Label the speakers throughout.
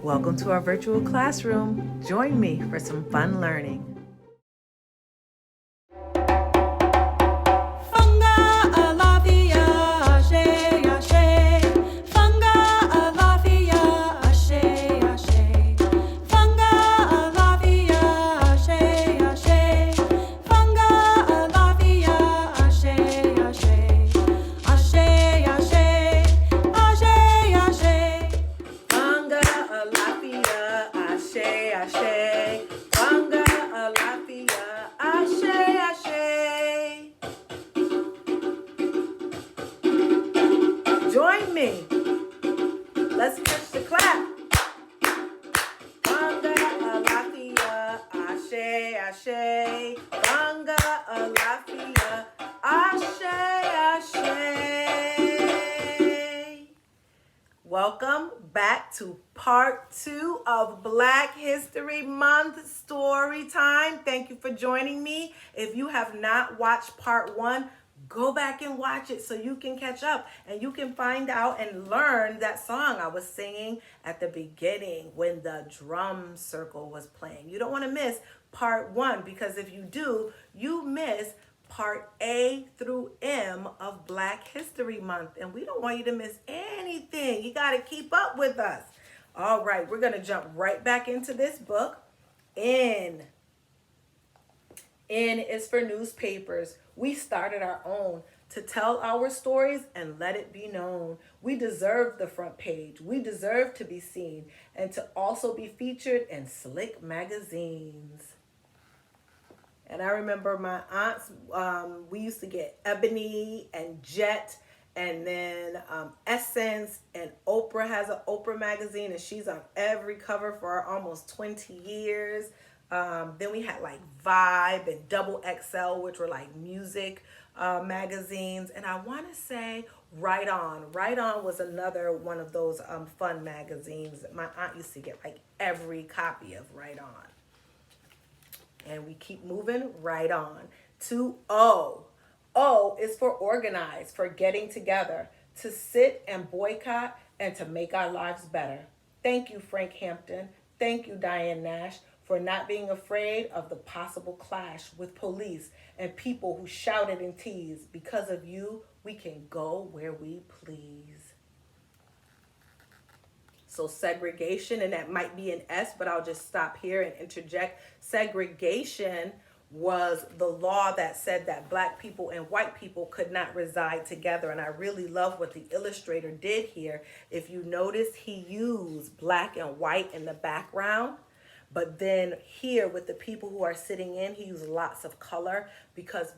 Speaker 1: Welcome to our virtual classroom. Join me for some fun learning.
Speaker 2: Funga, Alafia, Ashe, Ashe. Funga, Alafia, Ashe, Ashe. Funga, Alafia, Ashe, Ashe. Funga, Alafia, Ashe, Ashe. Ashe, Ashe, Ashe, Ashe.
Speaker 1: Funga, Alafia, Ashe, Ashe. Funga, Alafia, Ashe, Ashe. Join me. Let's catch the clap. Funga, Alafia, Ashe, Ashe. Funga, Alafia, Ashe, Ashe. Welcome back to part 2 of Black History Month story time. Thank you for joining me. If you have not watched part 1, go back and watch it so you can catch up and you can find out and learn that song I was singing at the beginning when the drum circle was playing. You don't want to miss part 1 because if you do, you miss part A through M of Black History Month. And we don't want you to miss anything. You got to keep up with us. All right, we're going to jump right back into this book. N is for newspapers. We started our own to tell our stories and let it be known. We deserve the front page. We deserve to be seen and to also be featured in slick magazines. And I remember my aunts, we used to get Ebony and Jet and then Essence, and Oprah has an Oprah magazine and she's on every cover for almost 20 years. Then we had like Vibe and Double XL, which were like music magazines. And I want to say Right On. Right On was another one of those fun magazines. My aunt used to get like every copy of Right On. And we keep moving right on to O. O is for organize, for getting together, to sit and boycott and to make our lives better. Thank you, Frank Hampton. Thank you, Diane Nash, for not being afraid of the possible clash with police and people who shouted and teased. Because of you, we can go where we please. So segregation, and that might be an S, but I'll just stop here and interject. Segregation was the law that said that black people and white people could not reside together. And I really love what the illustrator did here. If you notice, he used black and white in the background. But then here with the people who are sitting in, he used lots of color because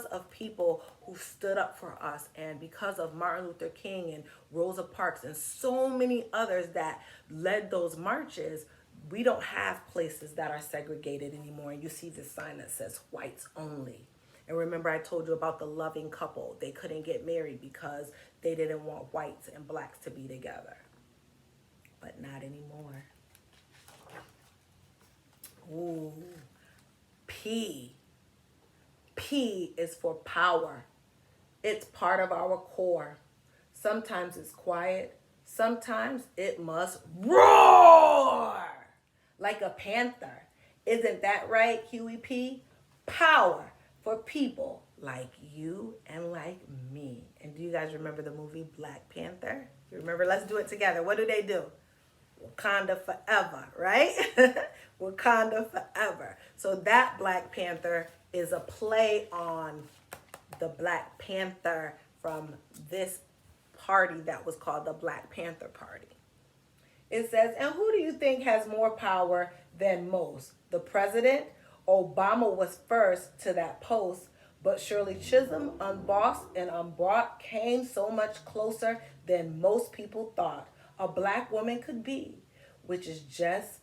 Speaker 1: of people who stood up for us and because of Martin Luther King and Rosa Parks and so many others that led those marches, we don't have places that are segregated anymore. And you see this sign that says whites only. And remember I told you about the loving couple. They couldn't get married because they didn't want whites and blacks to be together. But not anymore. Ooh, P. P is for power. It's part of our core. Sometimes it's quiet. Sometimes it must roar like a panther. Isn't that right, Huey P? Power for people like you and like me. And do you guys remember the movie Black Panther? You remember? Let's do it together. What do? Wakanda forever, right? Wakanda forever. So that Black Panther is a play on the Black Panther from this party that was called the Black Panther Party. It says, and who do you think has more power than most? The president? Obama was first to that post, but Shirley Chisholm, unbossed and unbrought, came so much closer than most people thought a black woman could be, which just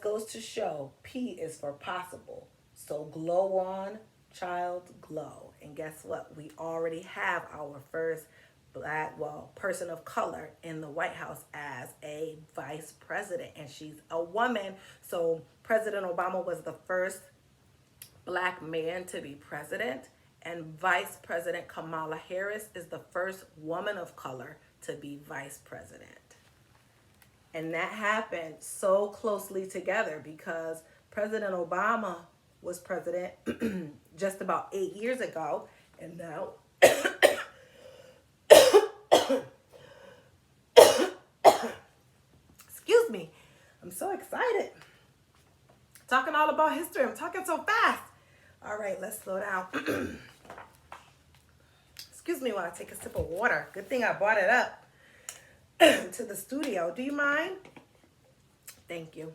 Speaker 1: goes to show P is for possible. So glow on, child, glow. And guess what? We already have our first person of color in the White House as a vice president, and she's a woman. So President Obama was the first black man to be president, and Vice President Kamala Harris is the first woman of color to be vice president. And that happened so closely together because President Obama was president just about 8 years ago. And now, excuse me, I'm so excited. Talking all about history. I'm talking so fast. All right, let's slow down. Excuse me while I take a sip of water. Good thing I brought it up to the studio. Do you mind? Thank you.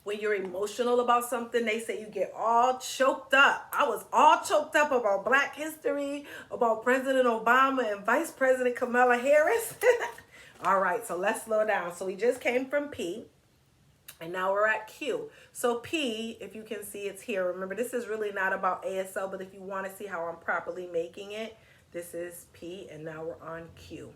Speaker 1: When you're emotional about something, they say you get all choked up. I was all choked up about Black history, about President Obama and Vice President Kamala Harris. All right, so let's slow down. So we just came from P, and now we're at Q. So P, if you can see, it's here. Remember, this is really not about ASL, but if you want to see how I'm properly making it, this is P, and now we're on Q.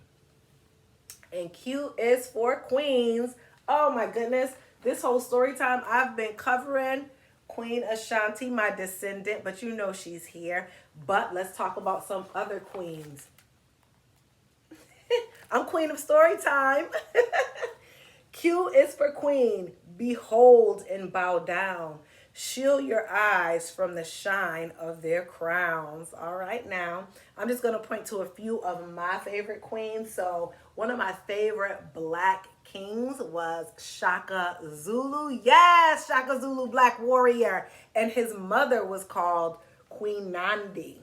Speaker 1: And Q is for Queens. Oh my goodness. This whole story time I've been covering Queen Ashanti, my descendant, but you know she's here. But let's talk about some other queens. I'm queen of story time. Q is for queen. Behold and bow down. Shield your eyes from the shine of their crowns. All right, now I'm just going to point to a few of my favorite queens. So one of my favorite Black kings was Shaka Zulu. Yes, Shaka Zulu, Black warrior. And his mother was called Queen Nandi.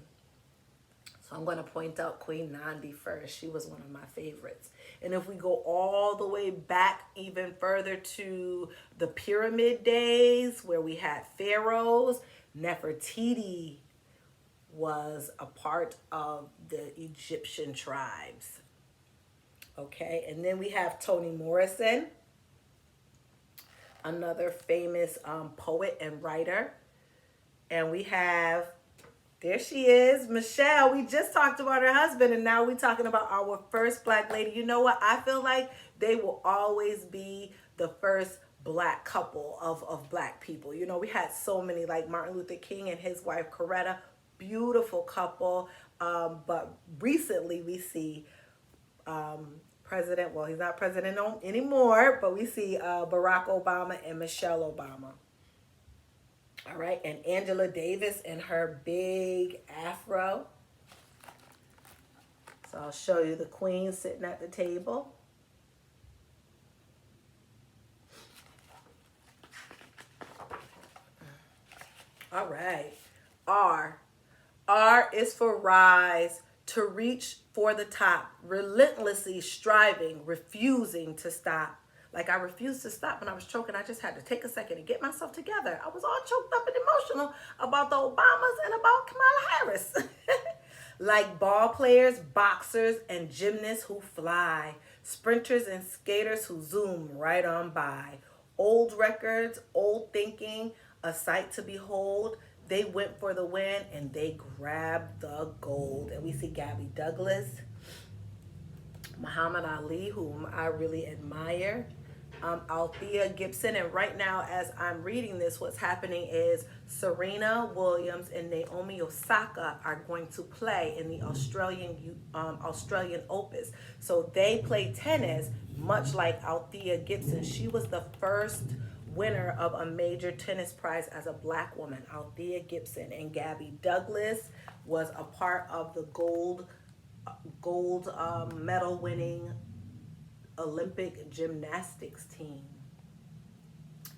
Speaker 1: So I'm going to point out Queen Nandi first. She was one of my favorites. And if we go all the way back even further to the pyramid days where we had pharaohs, Nefertiti was a part of the Egyptian tribes. Okay, and then we have Toni Morrison, another famous poet and writer. And we have, there she is, Michelle. We just talked about her husband, and now we're talking about our first Black lady. You know what? I feel like they will always be the first Black couple of Black people. You know, we had so many, like Martin Luther King and his wife, Coretta, beautiful couple. But recently we see President, well, he's not president anymore, but we see Barack Obama and Michelle Obama. All right, and Angela Davis and her big afro. So I'll show you the queen sitting at the table. All right, R. R is for rise, to reach for the top, relentlessly striving, refusing to stop. Like I refused to stop when I was choking. I just had to take a second to get myself together. I was all choked up and emotional about the Obamas and about Kamala Harris. Like ball players, boxers, and gymnasts who fly, sprinters and skaters who zoom right on by. Old records, old thinking, a sight to behold. They went for the win and they grabbed the gold. And we see Gabby Douglas, Muhammad Ali, whom I really admire, Althea Gibson. And right now, as I'm reading this, what's happening is Serena Williams and Naomi Osaka are going to play in the Australian Open. So they play tennis, much like Althea Gibson. She was the first winner of a major tennis prize as a Black woman, Althea Gibson. And Gabby Douglas was a part of the gold medal winning Olympic gymnastics team.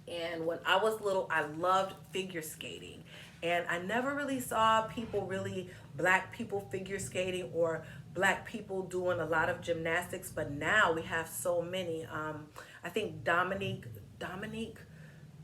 Speaker 1: And when I was little, I loved figure skating. And I never really saw people, really Black people figure skating or Black people doing a lot of gymnastics. But now we have so many. I think Dominique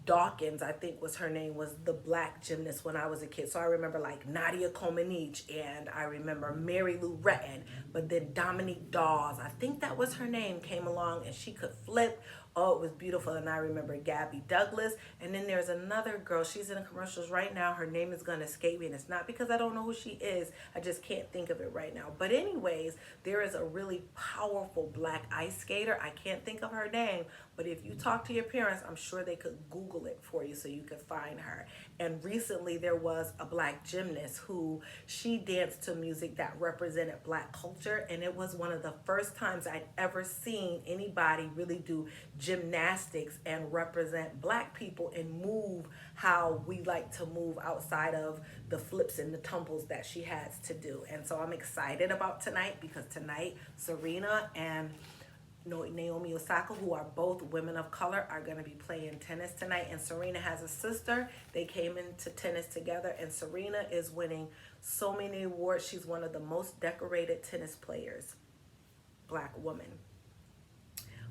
Speaker 1: Dawkins, I think was her name, was the Black gymnast when I was a kid. So I remember like Nadia Comaneci, and I remember Mary Lou Retton, but then Dominique Dawes, I think that was her name, came along and she could flip Oh, it was beautiful. And I remember Gabby Douglas. And then there's another girl. She's in the commercials right now. Her name is going to escape me. And it's not because I don't know who she is. I just can't think of it right now. But anyways, there is a really powerful black ice skater. I can't think of her name. But if you talk to your parents, I'm sure they could Google it for you so you could find her. And recently there was a black gymnast who she danced to music that represented black culture. And it was one of the first times I'd ever seen anybody really do gymnastics and represent black people and move how we like to move outside of the flips and the tumbles that she has to do. And so I'm excited about tonight because tonight Serena and Naomi Osaka, who are both women of color, are going to be playing tennis tonight. And Serena has a sister. They came into tennis together, and Serena is winning so many awards. She's one of the most decorated tennis players, black woman.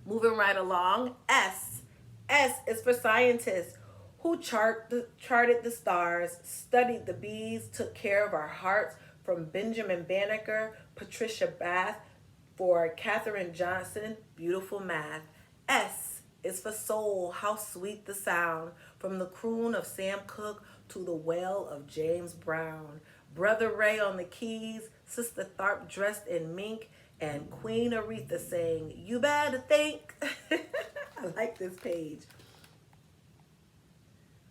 Speaker 1: Moving right along, S. S is for scientists who charted the stars, studied the bees, took care of our hearts, from Benjamin Banneker, Patricia Bath, for Katherine Johnson, beautiful math. S is for soul, how sweet the sound, from the croon of Sam Cooke to the wail of James Brown. Brother Ray on the keys, Sister Tharp dressed in mink, and Queen Aretha saying, "You better think." I like this page.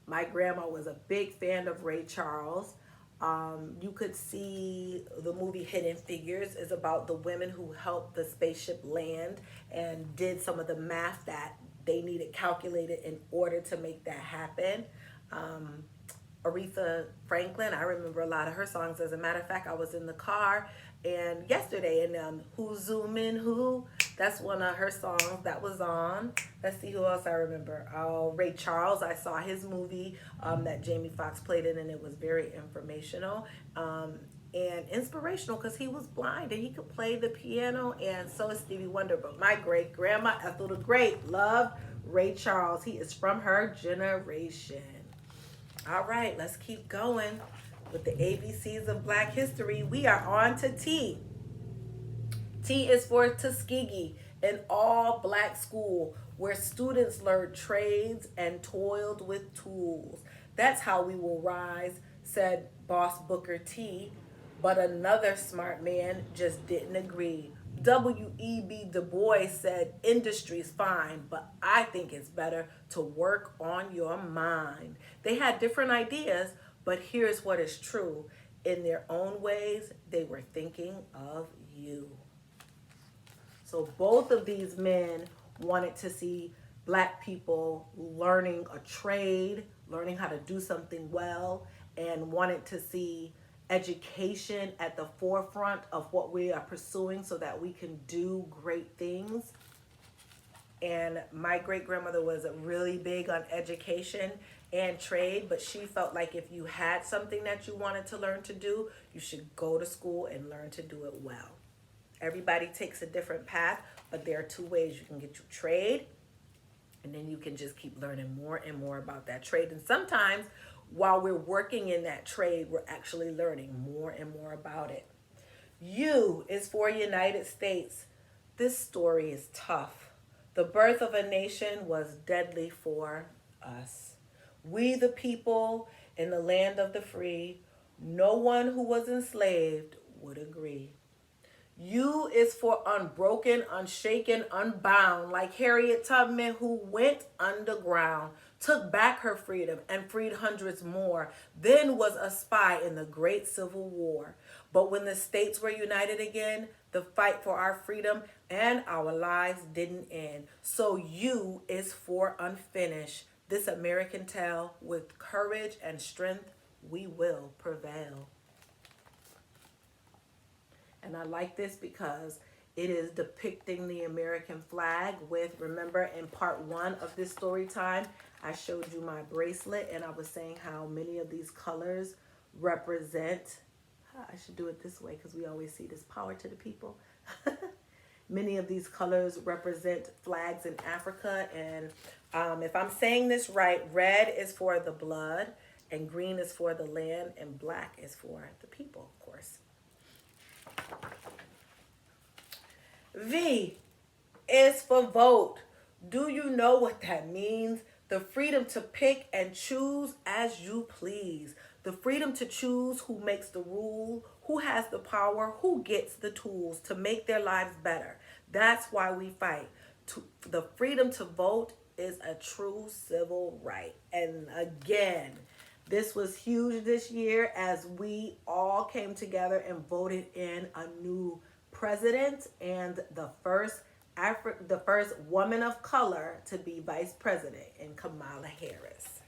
Speaker 1: My grandma was a big fan of Ray Charles. You could see the movie Hidden Figures is about the women who helped the spaceship land and did some of the math that they needed calculated in order to make that happen. Aretha Franklin, I remember a lot of her songs. As a matter of fact, I was in the car and yesterday and Who Zoom In Who, that's one of her songs that was on. Let's see who else I remember. Oh, Ray Charles, I saw his movie that Jamie Foxx played in, and it was very informational and inspirational because he was blind and he could play the piano, and so is Stevie Wonder. But my great grandma Ethel the Great loved Ray Charles. He is from her generation. All right, let's keep going with the ABCs of Black history. We are on to T. T is for Tuskegee, an all-black school where students learned trades and toiled with tools. That's how we will rise, said boss Booker T. But another smart man just didn't agree. W.E.B. Du Bois said, industry's fine, but I think it's better to work on your mind. They had different ideas, but here's what is true. In their own ways, they were thinking of you. So both of these men wanted to see black people learning a trade, learning how to do something well, and wanted to see education at the forefront of what we are pursuing so that we can do great things. And my great grandmother was really big on education and trade, but she felt like if you had something that you wanted to learn to do, you should go to school and learn to do it well. Everybody takes a different path, but there are two ways you can get your trade, and then you can just keep learning more and more about that trade. And sometimes while we're working in that trade, we're actually learning more and more about it. U is for United States. This story is tough. The birth of a nation was deadly for us. We the people in the land of the free, no one who was enslaved would agree. U is for unbroken, unshaken, unbound, like Harriet Tubman, who went underground, took back her freedom and freed hundreds more, then was a spy in the great Civil War. But when the states were united again, the fight for our freedom and our lives didn't end. So U is for unfinished. This American tale, with courage and strength, we will prevail. And I like this because it is depicting the American flag with, remember in part 1 of this story time, I showed you my bracelet and I was saying how many of these colors represent, I should do it this way because we always see this power to the people. Many of these colors represent flags in Africa. And if I'm saying this right, red is for the blood and green is for the land and black is for the people, of course. V is for vote. Do you know what that means? The freedom to pick and choose as you please. The freedom to choose who makes the rule, who has the power, who gets the tools to make their lives better. That's why we fight. The freedom to vote is a true civil right. And again, this was huge this year as we all came together and voted in a new president and the first woman of color to be vice president in Kamala Harris.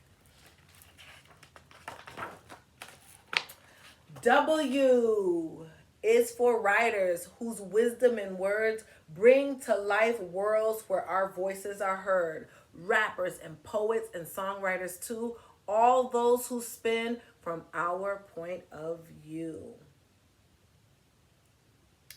Speaker 1: W is for writers whose wisdom and words bring to life worlds where our voices are heard. Rappers and poets and songwriters too, all those who spin from our point of view.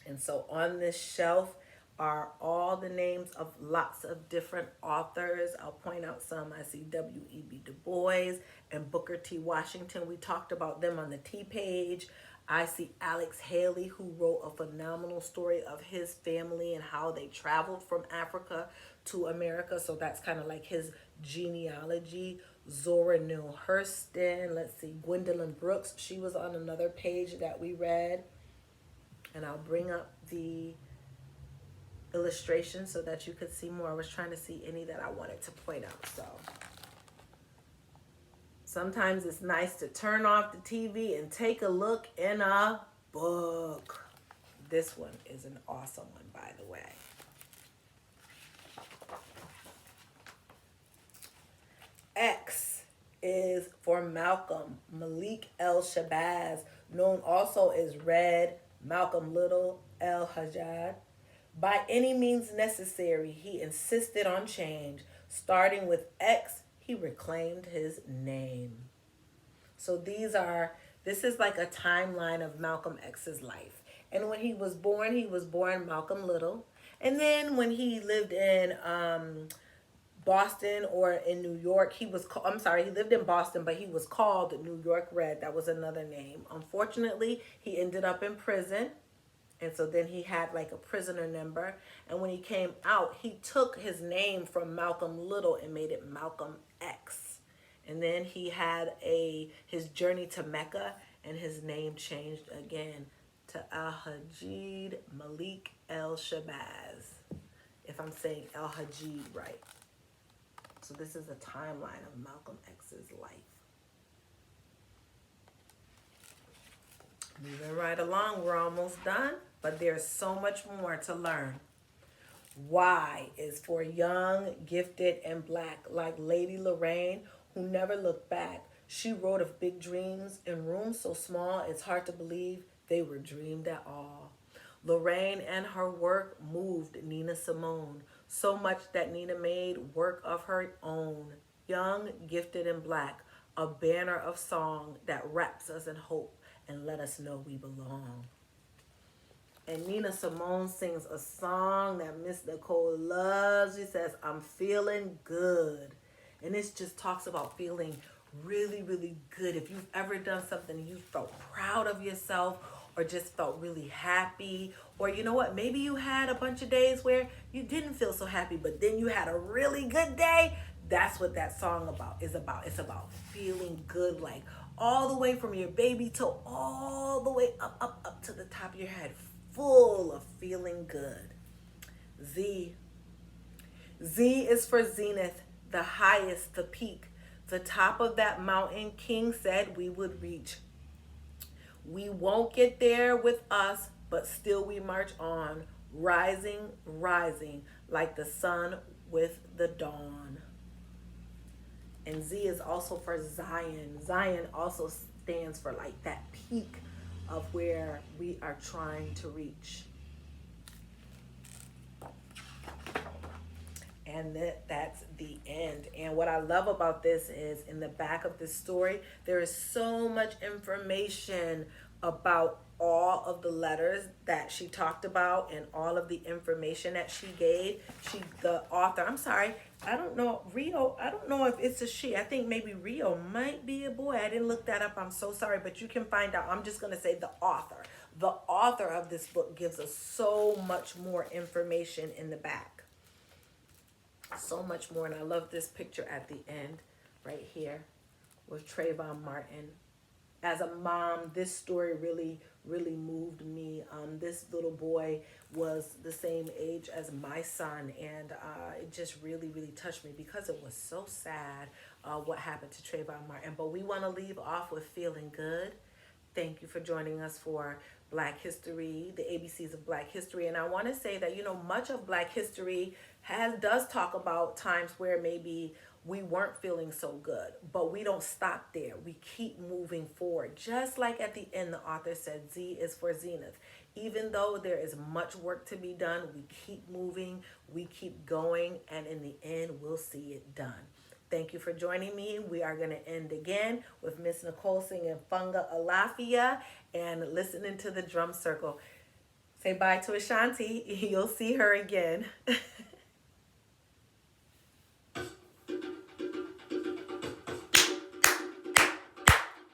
Speaker 1: And so on this shelf are all the names of lots of different authors. I'll point out some. I see W.E.B. Du Bois and Booker T. Washington. We talked about them on the T page. I see Alex Haley, who wrote a phenomenal story of his family and how they traveled from Africa to America. So that's kind of like his genealogy. Zora Neale Hurston. Let's see, Gwendolyn Brooks. She was on another page that we read. And I'll bring up the illustration so that you could see more. I was trying to see any that I wanted to point out. So sometimes it's nice to turn off the TV and take a look in a book. This one is an awesome one, by the way. X is for Malcolm Malik El Shabazz, known also as Red Malcolm Little El Hajjad. By any means necessary, he insisted on change. Starting with X, he reclaimed his name. So this is like a timeline of Malcolm X's life. And when he was born Malcolm Little. And then when he lived in Boston or in New York, he lived in Boston, but he was called New York Red. That was another name. Unfortunately, he ended up in prison. And so then he had like a prisoner number. And when he came out, he took his name from Malcolm Little and made it Malcolm X. And then he had his journey to Mecca, and his name changed again to Al-Hajid Malik El Shabazz, if I'm saying Al-Hajid right. So this is a timeline of Malcolm X's life. Moving right along, we're almost done, but there's so much more to learn. Y is for young, gifted, and black, like Lady Lorraine, who never looked back. She wrote of big dreams in rooms so small it's hard to believe they were dreamed at all. Lorraine and her work moved Nina Simone, so much that Nina made work of her own. Young, gifted, and black, a banner of song that wraps us in hope and let us know we belong. And Nina Simone sings a song that Miss Nicole loves. She says, I'm feeling good. And this just talks about feeling really, really good. If you've ever done something and you felt proud of yourself or just felt really happy, or you know what, maybe you had a bunch of days where you didn't feel so happy, but then you had a really good day. That's what that song is about. It's about feeling good, like all the way from your baby toe all the way up to the top of your head, full of feeling good. Z is for zenith, the highest, the peak, the top of that mountain King said we would reach. We won't get there with us, but still we march on, rising, rising, like the sun with the dawn. And Z is also for Zion. Zion also stands for like that peak of where we are trying to reach. And that's the end. And what I love about this is in the back of this story, there is so much information about all of the letters that she talked about and all of the information that she gave. The author, I don't know if it's a she. I think maybe Rio might be a boy. I didn't look that up. I'm so sorry, but you can find out. I'm just going to say the author. The author of this book gives us so much more information in the back. So much more. And I love this picture at the end right here with Trayvon Martin. As a mom, this story really moved me. This little boy was the same age as my son, and it just really touched me because it was so sad what happened to Trayvon Martin. But we want to leave off with feeling good. Thank you for joining us for Black History, the ABCs of Black History. And I want to say that, much of Black history does talk about times where maybe we weren't feeling so good, but we don't stop there. We keep moving forward. Just like at the end, the author said, Z is for Zenith. Even though there is much work to be done, we keep moving, we keep going, and in the end, we'll see it done. Thank you for joining me. We are going to end again with Miss Nicole singing Funga Alafia and listening to the drum circle. Say bye to Ashanti. You'll see her again.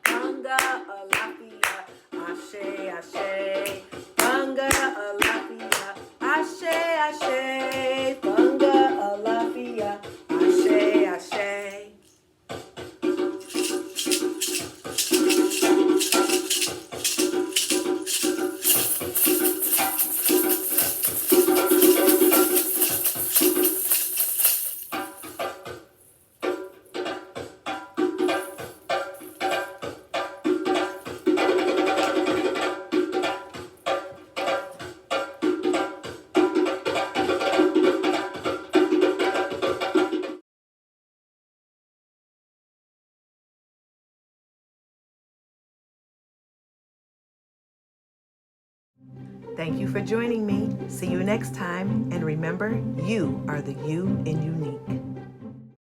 Speaker 1: Funga Alafia, Ashe, Ashe. Funga Alafia, Ashe, Ashe. Funga Alafia, Ashe, Ashe. Thank you for joining me. See you next time. And remember, you are the you in unique.